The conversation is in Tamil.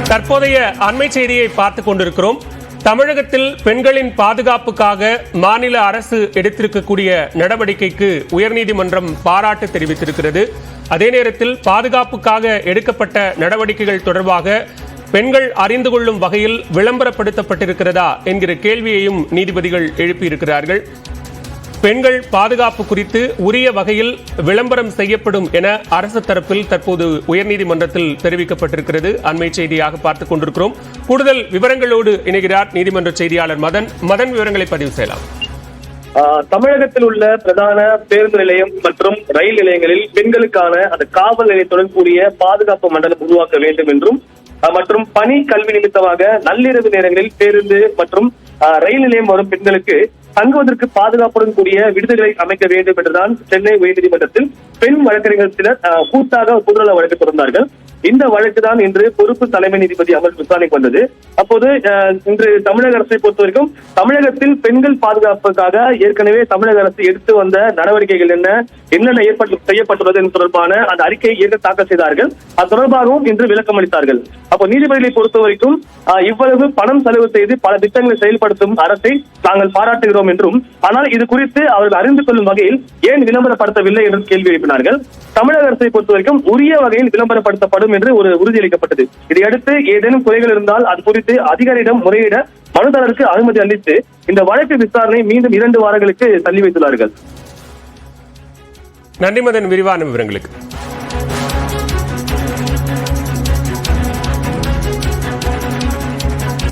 தற்போதைய அண்மை செய்தியை பார்த்துக் கொண்டிருக்கிறோம். தமிழகத்தில் பெண்களின் பாதுகாப்புக்காக மாநில அரசு எடுத்திருக்கக்கூடிய நடவடிக்கைக்கு உயர்நீதிமன்றம் பாராட்டு தெரிவித்திருக்கிறது. அதே நேரத்தில் பாதுகாப்புக்காக எடுக்கப்பட்ட நடவடிக்கைகள் தொடர்பாக பெண்கள் அறிந்து கொள்ளும் வகையில் விளம்பரப்படுத்தப்பட்டிருக்கிறதா என்கிற கேள்வியையும் நீதிபதிகள் எழுப்பியிருக்கிறார்கள். பெண்கள் பாதுகாப்பு குறித்து உரிய வகையில் விளம்பரம் செய்யப்படும் என அரசு தரப்பில் தற்போது உயர்நீதிமன்றத்தில் தெரிவிக்கப்பட்டிருக்கிறது. அண்மை செய்தியாக பார்த்துக் கொண்டிருக்கிறோம். கூடுதல் விவரங்களோடு இணைகிறார் நீதிமன்ற செய்தியாளர் மதன். விவரங்களை பதிவு செய்யலாம். தமிழகத்தில் உள்ள பிரதான பேருந்து நிலையம் மற்றும் ரயில் நிலையங்களில் பெண்களுக்கான அந்த காவல் நிலையத்துடன் கூடிய பாதுகாப்பு மண்டலம் உருவாக்க வேண்டும் என்றும் மற்றும் பணி கல்வி நிமித்தமாக நள்ளிரவு நேரங்களில் பேருந்து மற்றும் ரயில் நிலையம் வரும் பெண்களுக்கு தங்குவதற்கு பாதுகாப்புடன் கூடிய விடுதிகளை அமைக்க வேண்டும் என்றுதான் சென்னை உயர்நீதிமன்றத்தில் பெண் வழக்கறிஞர் சிலர் கூட்டாக பொதுநல வழக்கு தொடர்ந்தார்கள். இந்த வழக்கு தான் இன்று பொறுப்பு தலைமை நீதிபதி அமர்வு விசாரணைக்கு வந்தது. அப்போது இன்று தமிழக அரசை பொறுத்தவரைக்கும் தமிழகத்தில் பெண்கள் பாதுகாப்புக்காக ஏற்கனவே தமிழக அரசு எடுத்து வந்த நடவடிக்கைகள் என்னென்ன செய்யப்பட்டுள்ளது என்பது தொடர்பான அந்த அறிக்கையை ஏற்க தாக்கல் செய்தார்கள். அது தொடர்பாகவும் இன்று விளக்கம் அளித்தார்கள். அப்போ நீதிபதிகளை பொறுத்தவரைக்கும் இவ்வளவு பணம் செலவு செய்து பல திட்டங்களை செயல்படுத்தும் அரசை நாங்கள் பாராட்டுகிறோம் என்றும், ஆனால் இது குறித்து அவர்கள் அறிந்து கொள்ளும் வகையில் ஏன் விளம்பரப்படுத்தவில்லை என்று கேள்வி எழுப்பினார்கள். தமிழக அரசை பொறுத்தவரைக்கும் உரிய வகையில் விளம்பரப்படுத்தப்படும் என்று ஒரு உறுதியளிக்கப்பட்டது. இதையடுத்து ஏதேனும் குறைகள் இருந்தால் அது குறித்து அதிகாரியிடம் முறையிட மனுதாரருக்கு அனுமதி அளித்து இந்த வழக்கு விசாரணை மீண்டும் 2 வாரங்களுக்கு தள்ளி வைத்துள்ளார்கள். நன்றி மதன், விரிவான விவரங்களுக்கு.